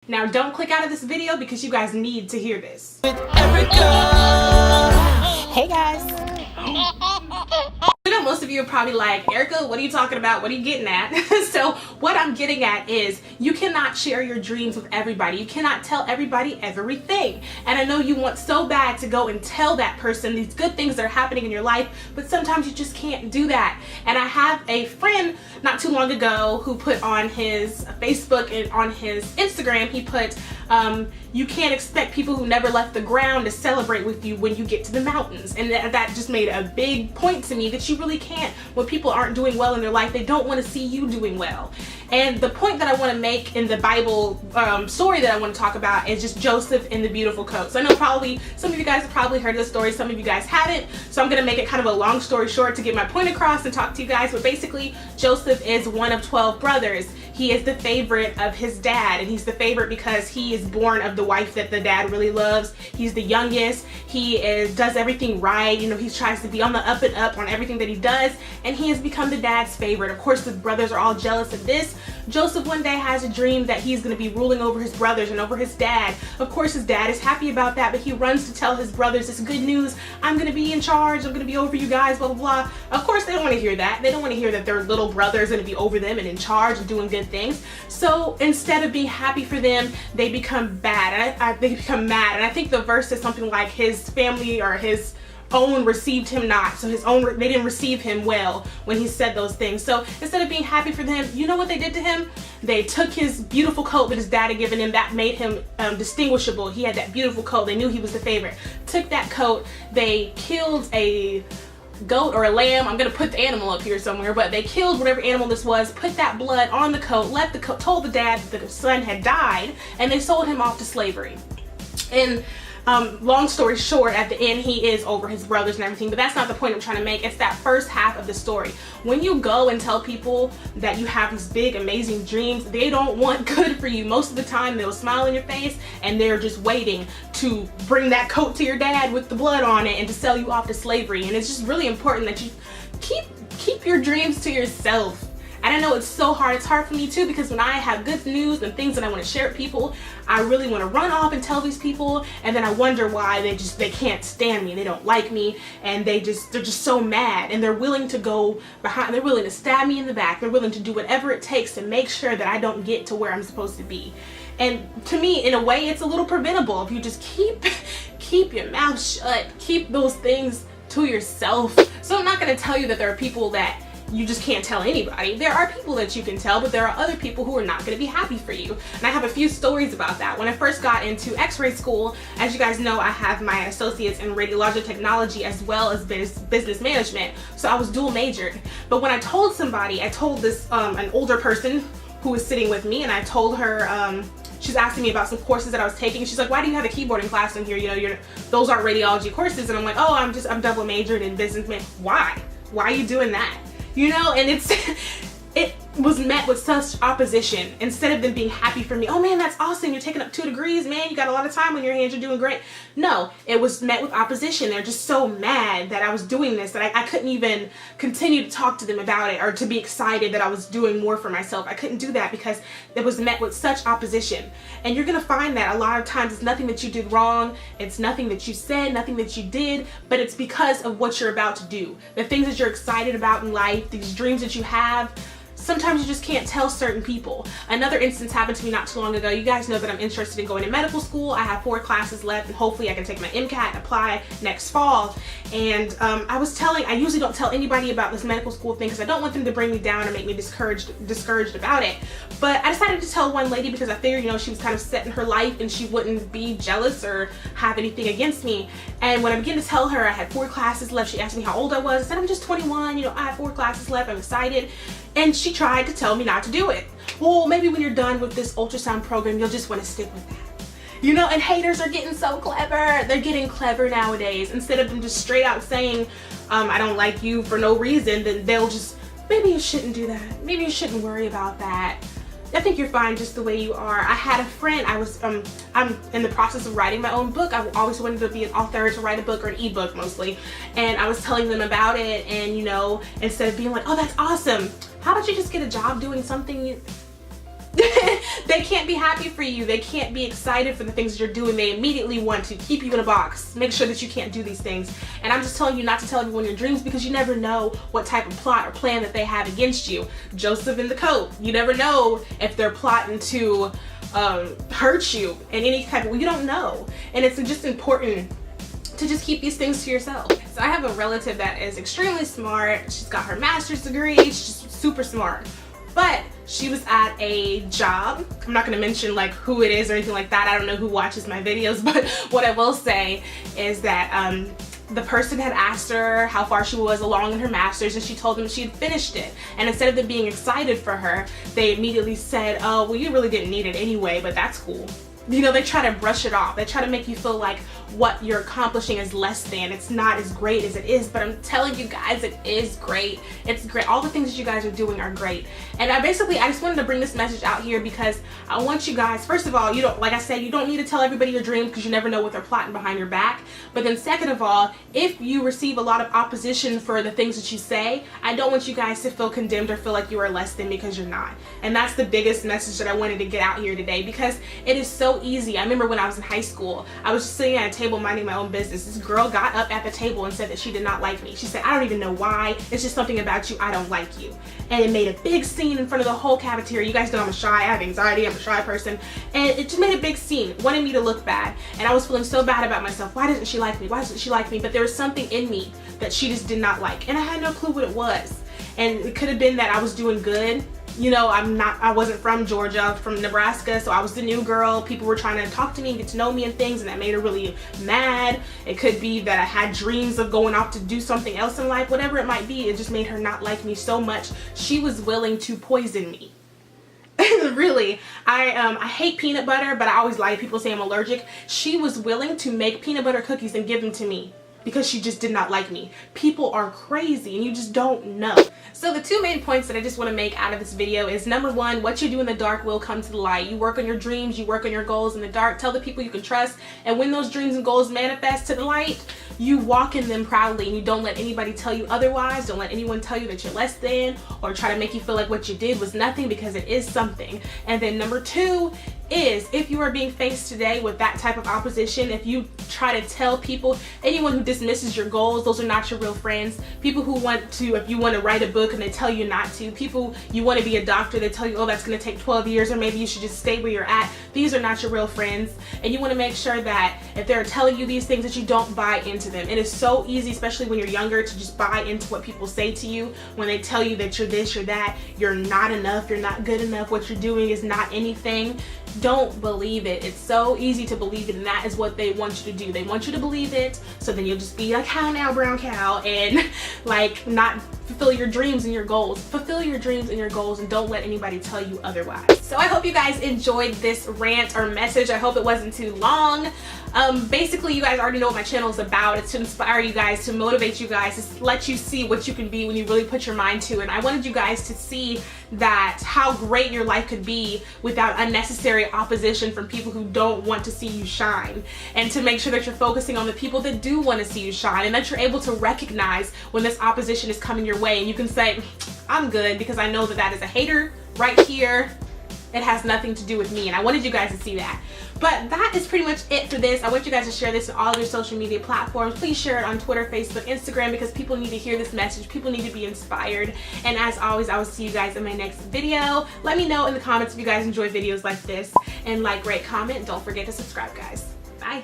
Now don't click out of this video because you guys need to hear this. With Erica. Hey guys. I know most of you are probably like, Erica, what are you talking about? What are you getting at? So what I'm getting at is you cannot share your dreams with everybody. You cannot tell everybody everything. And I know you want so bad to go and tell that person these good things that are happening in your life, but sometimes you just can't do that. And I have a friend not too long ago who put on his Facebook and on his Instagram, he put, you can't expect people who never left the ground to celebrate with you when you get to the mountains. And that just made a big point to me that you really can't. When people aren't doing well in their life, they don't want to see you doing well. And the point that I want to make in the Bible story that I want to talk about is just Joseph in the beautiful coat. So I know probably some of you guys have probably heard this story, some of you guys haven't. So I'm going to make it kind of a long story short to get my point across and talk to you guys. But basically, Joseph is one of 12 brothers. He is the favorite of his dad, and he's the favorite because he is born of the wife that the dad really loves. He's the youngest. He does everything right. You know, he tries to be on the up and up on everything that he does, and he has become the dad's favorite. Of course, the brothers are all jealous of this. Joseph one day has a dream that he's going to be ruling over his brothers and over his dad. Of course, his dad is happy about that, but he runs to tell his brothers this good news. I'm going to be in charge. I'm going to be over you guys, blah, blah, blah. Of course, they don't want to hear that. They don't want to hear that their little brother is going to be over them and in charge and doing good things. So instead of being happy for them, they become bad. They become mad. And I think the verse is something like his family or his own received him not. So they didn't receive him well when he said those things. So instead of being happy for them, you know what they did to him? They took his beautiful coat that his dad had given him that made him distinguishable. He had that beautiful coat. They knew he was the favorite. Took that coat. They killed a goat or a lamb. I'm gonna put the animal up here somewhere, but they killed whatever animal this was, put that blood on the coat, left the coat, told the dad that the son had died, and they sold him off to slavery. And long story short, at the end, he is over his brothers and everything, but that's not the point I'm trying to make. It's that first half of the story. When you go and tell people that you have these big, amazing dreams, they don't want good for you. Most of the time, they'll smile in your face, and they're just waiting to bring that coat to your dad with the blood on it and to sell you off to slavery. And it's just really important that you keep your dreams to yourself. And I know it's so hard. It's hard for me too, because when I have good news and things that I want to share with people, I really want to run off and tell these people, and then I wonder why they can't stand me. They don't like me, and they're just so mad, and they're willing to go behind. They're willing to stab me in the back. They're willing to do whatever it takes to make sure that I don't get to where I'm supposed to be. And to me, in a way, it's a little preventable if you just keep your mouth shut. Keep those things to yourself. So I'm not going to tell you that there are people that you just can't tell anybody. There are people that you can tell, but there are other people who are not going to be happy for you. And I have a few stories about that. When I first got into x-ray school, as you guys know, I have my associates in radiologic technology as well as business management. So I was dual majored. But when I told somebody, I told this an older person who was sitting with me, and I told her, she's asking me about some courses that I was taking. She's like, why do you have a keyboarding class in here? You know, those aren't radiology courses. And I'm like, oh, I'm double majored in business management. Why? Why are you doing that? You know, and it was met with such opposition. Instead of them being happy for me, oh man, that's awesome, you're taking up 2 degrees, man, you got a lot of time on your hands, you're doing great. No, it was met with opposition. They're just so mad that I was doing this that I couldn't even continue to talk to them about it or to be excited that I was doing more for myself. I couldn't do that because it was met with such opposition. And you're gonna find that a lot of times it's nothing that you did wrong, it's nothing that you said, nothing that you did, but it's because of what you're about to do. The things that you're excited about in life, these dreams that you have, sometimes you just can't tell certain people. Another instance happened to me not too long ago. You guys know that I'm interested in going to medical school. I have 4 classes left, and hopefully I can take my MCAT and apply next fall. And I usually don't tell anybody about this medical school thing because I don't want them to bring me down or make me discouraged about it. But I decided to tell one lady because I figured, you know, she was kind of set in her life and she wouldn't be jealous or have anything against me. And when I began to tell her I had 4 classes left, she asked me how old I was. I said, I'm just 21, you know, I have 4 classes left, I'm excited. And she tried to tell me not to do it. Well, maybe when you're done with this ultrasound program, you'll just want to stick with that. You know, and haters are getting so clever. They're getting clever nowadays. Instead of them just straight out saying, I don't like you for no reason, then they'll just, maybe you shouldn't do that. Maybe you shouldn't worry about that. I think you're fine just the way you are. I had a friend, I'm in the process of writing my own book. I've always wanted to be an author, to write a book or an ebook mostly. And I was telling them about it, and you know, instead of being like, oh, that's awesome, how about you just get a job doing something They can't be happy for you. They can't be excited for the things that you're doing. They immediately want to keep you in a box, make sure that you can't do these things. And I'm just telling you not to tell everyone your dreams, because you never know what type of plot or plan that they have against you. Joseph in the coat, you never know if they're plotting to hurt you in any type of, you don't know. And it's just important to just keep these things to yourself. So I have a relative that is extremely smart. She's got her master's degree. She's just super smart. But she was at a job. I'm not gonna mention like who it is or anything like that. I don't know who watches my videos, but what I will say is that the person had asked her how far she was along in her master's, and she told them she had finished it. And instead of them being excited for her, they immediately said, oh, well, you really didn't need it anyway, but that's cool. You know, they try to brush it off. They try to make you feel like what you're accomplishing is less than. It's not as great as it is, but I'm telling you guys, it is great. It's great. All the things that you guys are doing are great. And I just wanted to bring this message out here because I want you guys, first of all, you don't, like I said, you don't need to tell everybody your dreams because you never know what they're plotting behind your back. But then second of all, if you receive a lot of opposition for the things that you say, I don't want you guys to feel condemned or feel like you are less than, because you're not. And that's the biggest message that I wanted to get out here today, because it is so easy. I remember when I was in high school, I was sitting at a table minding my own business. This girl got up at the table and said that she did not like me. She said, I don't even know why. It's just something about you. I don't like you. And it made a big scene in front of the whole cafeteria. You guys know I'm shy. I have anxiety. I'm a shy person. And it just made a big scene. Wanted me to look bad. And I was feeling so bad about myself. Why doesn't she like me? Why doesn't she like me? But there was something in me that she just did not like. And I had no clue what it was. And it could have been that I was doing good. You know, I wasn't from Georgia, I'm from Nebraska, so I was the new girl. People were trying to talk to me and get to know me and things, and that made her really mad. It could be that I had dreams of going off to do something else in life, whatever it might be. It just made her not like me so much. She was willing to poison me. Really, I hate peanut butter, but I always lie. People say I'm allergic. She was willing to make peanut butter cookies and give them to me because she just did not like me. People are crazy and you just don't know. So the two main points that I just want to make out of this video is, number one, what you do in the dark will come to the light. You work on your dreams, you work on your goals in the dark, tell the people you can trust, and when those dreams and goals manifest to the light, you walk in them proudly and you don't let anybody tell you otherwise. Don't let anyone tell you that you're less than or try to make you feel like what you did was nothing, because it is something. And then number two is, if you are being faced today with that type of opposition, if you try to tell people, anyone who dismisses your goals, those are not your real friends. People who want to, if you want to write a book and they tell you not to, people, you want to be a doctor, they tell you, oh, that's going to take 12 years or maybe you should just stay where you're at. These are not your real friends. And you want to make sure that if they're telling you these things, that you don't buy into them. It is so easy, especially when you're younger, to just buy into what people say to you when they tell you that you're this, you're that, you're not enough, you're not good enough, what you're doing is not anything. Don't believe it. It's so easy to believe it, and that is what they want you to do. They want you to believe it, so then you'll just be like, how now, brown cow, and like not fulfill your dreams and your goals. Fulfill your dreams and your goals, and don't let anybody tell you otherwise. So I hope you guys enjoyed this rant or message. I hope it wasn't too long. Basically, you guys already know what my channel is about. It's to inspire you guys, to motivate you guys, to let you see what you can be when you really put your mind to it. And I wanted you guys to see that how great your life could be without unnecessary opposition from people who don't want to see you shine, and to make sure that you're focusing on the people that do want to see you shine, and that you're able to recognize when this opposition is coming your way, and you can say, I'm good, because I know that that is a hater right here. It has nothing to do with me, and I wanted you guys to see that. But that is pretty much it for this. I want you guys to share this on all of your social media platforms. Please share it on Twitter, Facebook, Instagram, because people need to hear this message. People need to be inspired. And as always, I will see you guys in my next video. Let me know in the comments if you guys enjoy videos like this. And like, rate, comment. Don't forget to subscribe, guys. Bye.